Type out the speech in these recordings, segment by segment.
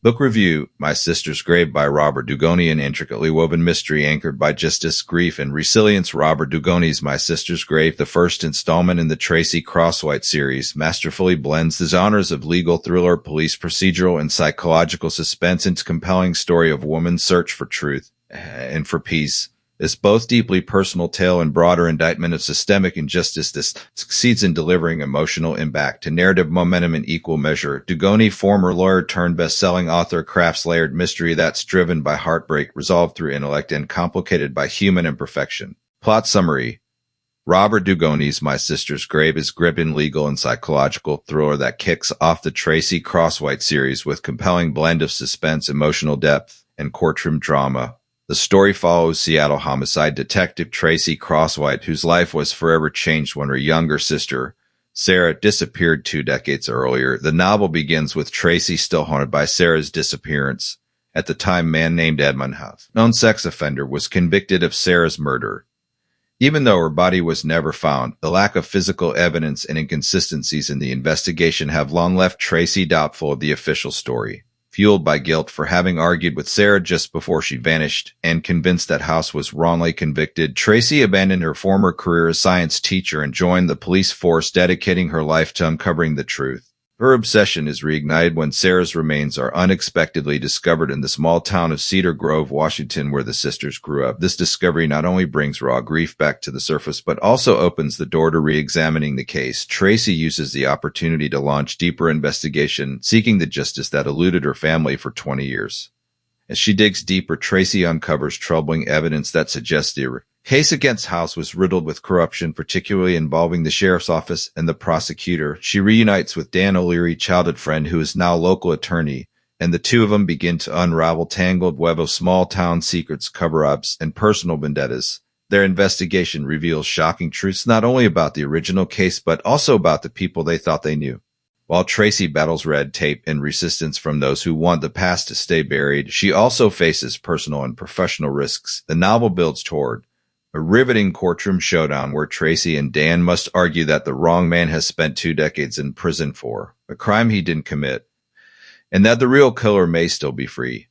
Book review: My Sister's Grave by Robert Dugoni, an intricately woven mystery anchored by justice, grief, and resilience. Robert Dugoni's My Sister's Grave, the first installment in the Tracy Crosswhite series, masterfully blends the genres of legal thriller, police procedural, and psychological suspense into a compelling story of a woman's search for truth and for peace. This both deeply personal tale and broader indictment of systemic injustice that succeeds in delivering emotional impact to narrative momentum in equal measure. Dugoni, former lawyer turned best-selling author, crafts layered mystery that's driven by heartbreak, resolved through intellect, and complicated by human imperfection. Plot summary: Robert Dugoni's My Sister's Grave is gripping legal and psychological thriller that kicks off the Tracy Crosswhite series with compelling blend of suspense, emotional depth, and courtroom drama. The story follows Seattle homicide detective Tracy Crosswhite, whose life was forever changed when her younger sister, Sarah, disappeared 2 decades earlier. The novel begins with Tracy still haunted by Sarah's disappearance. At the time, a man named Edmund Huff, known sex offender, was convicted of Sarah's murder. Even though her body was never found, the lack of physical evidence and inconsistencies in the investigation have long left Tracy doubtful of the official story. Fueled by guilt for having argued with Sarah just before she vanished, and convinced that House was wrongly convicted, Tracy abandoned her former career as science teacher and joined the police force, dedicating her life to uncovering the truth. Her obsession is reignited when Sarah's remains are unexpectedly discovered in the small town of Cedar Grove, Washington, where the sisters grew up. This discovery not only brings raw grief back to the surface, but also opens the door to re-examining the case. Tracy uses the opportunity to launch deeper investigation, seeking the justice that eluded her family for 20 years. As she digs deeper, Tracy uncovers troubling evidence that suggests the case against House was riddled with corruption, particularly involving the sheriff's office and the prosecutor. She reunites with Dan O'Leary, childhood friend who is now local attorney, and the two of them begin to unravel tangled web of small-town secrets, cover-ups, and personal vendettas. Their investigation reveals shocking truths not only about the original case, but also about the people they thought they knew. While Tracy battles red tape and resistance from those who want the past to stay buried, she also faces personal and professional risks. The novel builds toward a riveting courtroom showdown where Tracy and Dan must argue that the wrong man has spent 2 decades in prison for a crime he didn't commit, and that the real killer may still be free.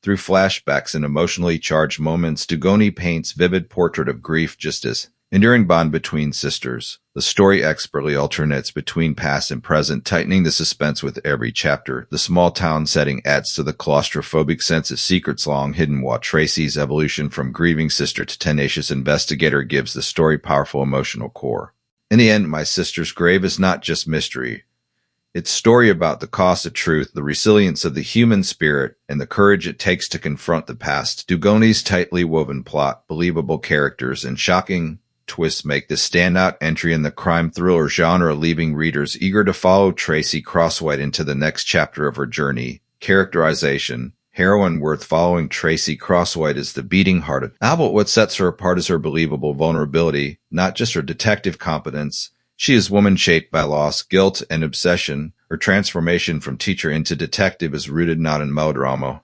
Through flashbacks and emotionally charged moments, Dugoni paints vivid portrait of grief, justice, enduring bond between sisters. The story expertly alternates between past and present, tightening the suspense with every chapter. The small town setting adds to the claustrophobic sense of secrets long hidden, while Tracy's evolution from grieving sister to tenacious investigator gives the story powerful emotional core. In the end, My Sister's Grave is not just mystery. It's a story about the cost of truth, the resilience of the human spirit, and the courage it takes to confront the past. Dugoni's tightly woven plot, believable characters, and shocking twists make this standout entry in the crime thriller genre, leaving readers eager to follow Tracy Crosswhite into the next chapter of her journey. Characterization: heroine worth following. Tracy Crosswhite is the beating heart of the novel. What sets her apart is her believable vulnerability, not just her detective competence. She is woman shaped by loss, guilt, and obsession. Her transformation from teacher into detective is rooted not in melodrama,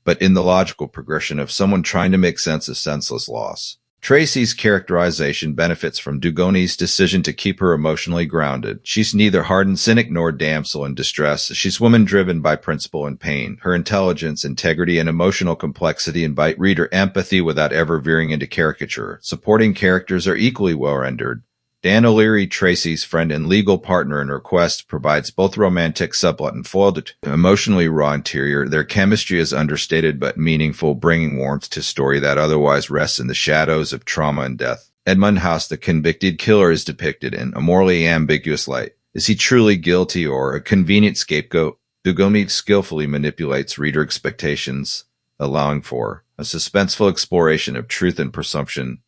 but in the logical progression of someone trying to make sense of senseless loss. Tracy's characterization benefits from Dugoni's decision to keep her emotionally grounded. She's neither hardened cynic nor damsel in distress. She's woman driven by principle and pain. Her intelligence, integrity, and emotional complexity invite reader empathy without ever veering into caricature. Supporting characters are equally well rendered. Dan O'Leary, Tracy's friend and legal partner in her quest, provides both romantic subplot and foiled emotionally raw interior. Their chemistry is understated but meaningful, bringing warmth to a story that otherwise rests in the shadows of trauma and death. Edmund House, the convicted killer, is depicted in a morally ambiguous light. Is he truly guilty or a convenient scapegoat? Dugoni skillfully manipulates reader expectations, allowing for a suspenseful exploration of truth and presumption.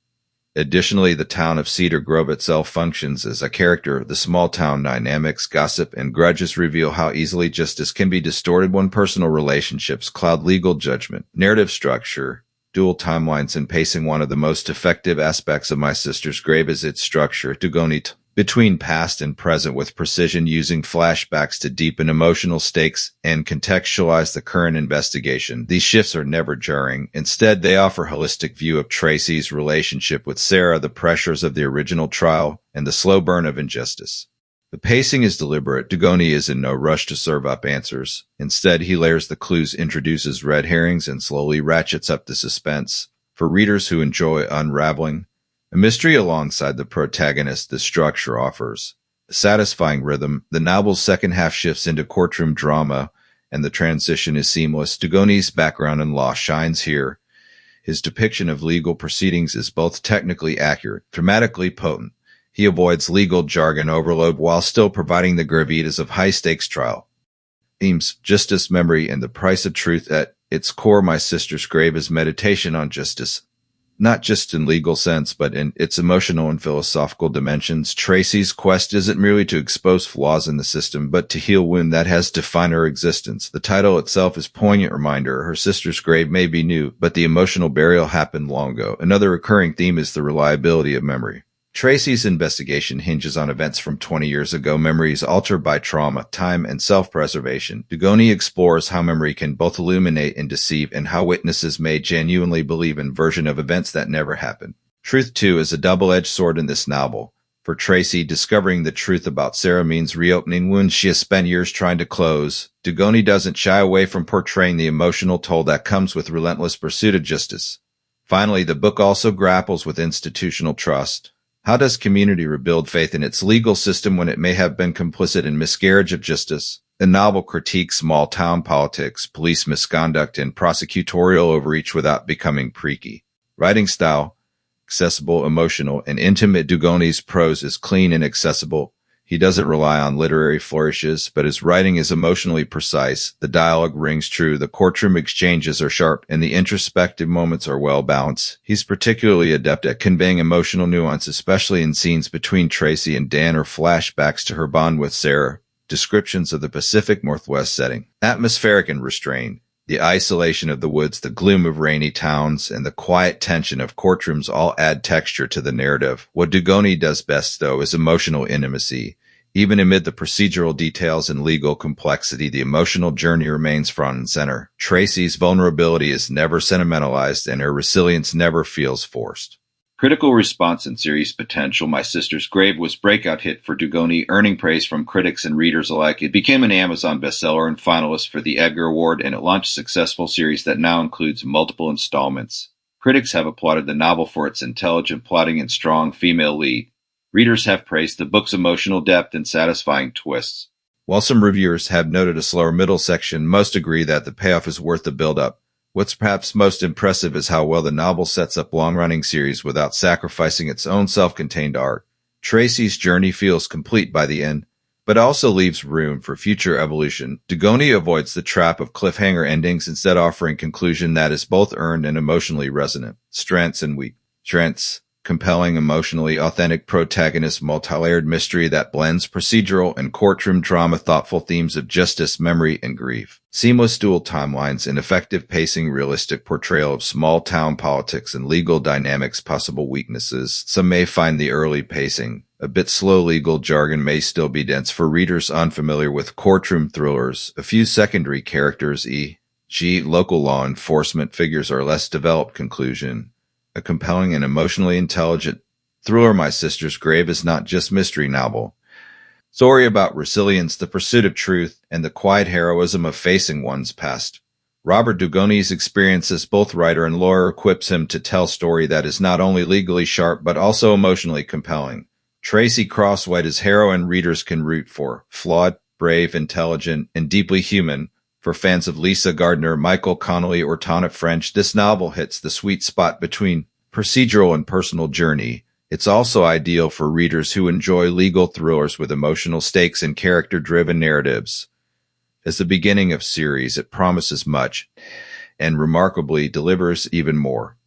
Additionally, the town of Cedar Grove itself functions as a character. The small town dynamics, gossip, and grudges reveal how easily justice can be distorted when personal relationships cloud legal judgment. Narrative structure, dual timelines, and pacing. One of the most effective aspects of My Sister's Grave is its structure. Dugoni between past and present with precision, using flashbacks to deepen emotional stakes and contextualize the current investigation. These shifts are never jarring. Instead, they offer a holistic view of Tracy's relationship with Sarah, the pressures of the original trial, and the slow burn of injustice. The pacing is deliberate. Dugoni is in no rush to serve up answers. Instead, he layers the clues, introduces red herrings, and slowly ratchets up the suspense. For readers who enjoy unraveling a mystery alongside the protagonist, the structure offers a satisfying rhythm. The novel's second half shifts into courtroom drama, and the transition is seamless. Dugoni's background in law shines here. His depiction of legal proceedings is both technically accurate, dramatically potent. He avoids legal jargon overload while still providing the gravitas of high-stakes trial themes, justice, memory, and the price of truth. At its core, My Sister's Grave is meditation on justice, not just in legal sense, but in its emotional and philosophical dimensions. Tracy's quest isn't merely to expose flaws in the system, but to heal wound that has defined her existence. The title itself is a poignant reminder. Her sister's grave may be new, but the emotional burial happened long ago. Another recurring theme is the reliability of memory. Tracy's investigation hinges on events from 20 years ago, memories altered by trauma, time, and self-preservation. Dugoni explores how memory can both illuminate and deceive, and how witnesses may genuinely believe in version of events that never happened. Truth, too, is a double-edged sword in this novel. For Tracy, discovering the truth about Sarah means reopening wounds she has spent years trying to close. Dugoni doesn't shy away from portraying the emotional toll that comes with relentless pursuit of justice. Finally, the book also grapples with institutional trust. How does community rebuild faith in its legal system when it may have been complicit in miscarriage of justice? The novel critiques small-town politics, police misconduct, and prosecutorial overreach without becoming preachy. Writing style: accessible, emotional, and intimate. Dugoni's prose is clean and accessible. He doesn't rely on literary flourishes, but his writing is emotionally precise. The dialogue rings true, the courtroom exchanges are sharp, and the introspective moments are well balanced. He's particularly adept at conveying emotional nuance, especially in scenes between Tracy and Dan or flashbacks to her bond with Sarah. Descriptions of the Pacific Northwest setting: atmospheric and restrained. The isolation of the woods, the gloom of rainy towns, and the quiet tension of courtrooms all add texture to the narrative. What Dugoni does best, though, is emotional intimacy. Even amid the procedural details and legal complexity, the emotional journey remains front and center. Tracy's vulnerability is never sentimentalized, and her resilience never feels forced. Critical response and series potential: My Sister's Grave was a breakout hit for Dugoni, earning praise from critics and readers alike. It became an Amazon bestseller and finalist for the Edgar Award, and it launched a successful series that now includes multiple installments. Critics have applauded the novel for its intelligent plotting and strong female lead. Readers have praised the book's emotional depth and satisfying twists. While some reviewers have noted a slower middle section, most agree that the payoff is worth the build-up. What's perhaps most impressive is how well the novel sets up long-running series without sacrificing its own self-contained arc. Tracy's journey feels complete by the end, but also leaves room for future evolution. Dugoni avoids the trap of cliffhanger endings, instead offering conclusion that is both earned and emotionally resonant. Strengths and weak. Strengths: compelling, emotionally authentic protagonist, multi-layered mystery that blends procedural and courtroom drama, thoughtful themes of justice, memory, and grief. Seamless dual timelines and effective pacing, realistic portrayal of small-town politics and legal dynamics. Possible weaknesses: some may find the early pacing a bit slow. Legal jargon may still be dense for readers unfamiliar with courtroom thrillers. A few secondary characters, e.g. local law enforcement figures, are less developed. Conclusion: a compelling and emotionally intelligent thriller. My Sister's Grave is not just mystery novel. Story about resilience, the pursuit of truth, and the quiet heroism of facing one's past. Robert Dugoni's experience as both writer and lawyer equips him to tell a story that is not only legally sharp but also emotionally compelling. Tracy Crosswhite is heroine readers can root for. Flawed, brave, intelligent, and deeply human. For fans of Lisa Gardner, Michael Connelly, or Tana French, this novel hits the sweet spot between procedural and personal journey. It's also ideal for readers who enjoy legal thrillers with emotional stakes and character-driven narratives. As the beginning of series, it promises much, and remarkably delivers even more.